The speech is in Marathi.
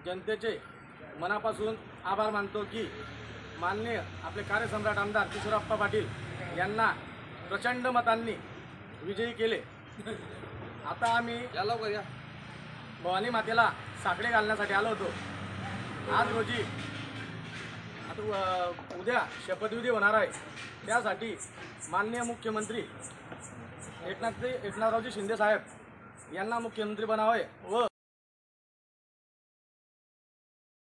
जनतेचे मनापासून आभार मानतो की माननीय आपले कार्यसम्राट आमदार किशोरप्पा पाटील यांना प्रचंड मतांनी विजयी केले। आता आम्ही भवानी मातेला साकडे घालण्यासाठी आलो होतो। आज रोजी आता उद्या शपथविधी होणार आहे, त्यासाठी माननीय मुख्यमंत्री एकनाथरावजी शिंदे साहेब यांना मुख्यमंत्री बनावे व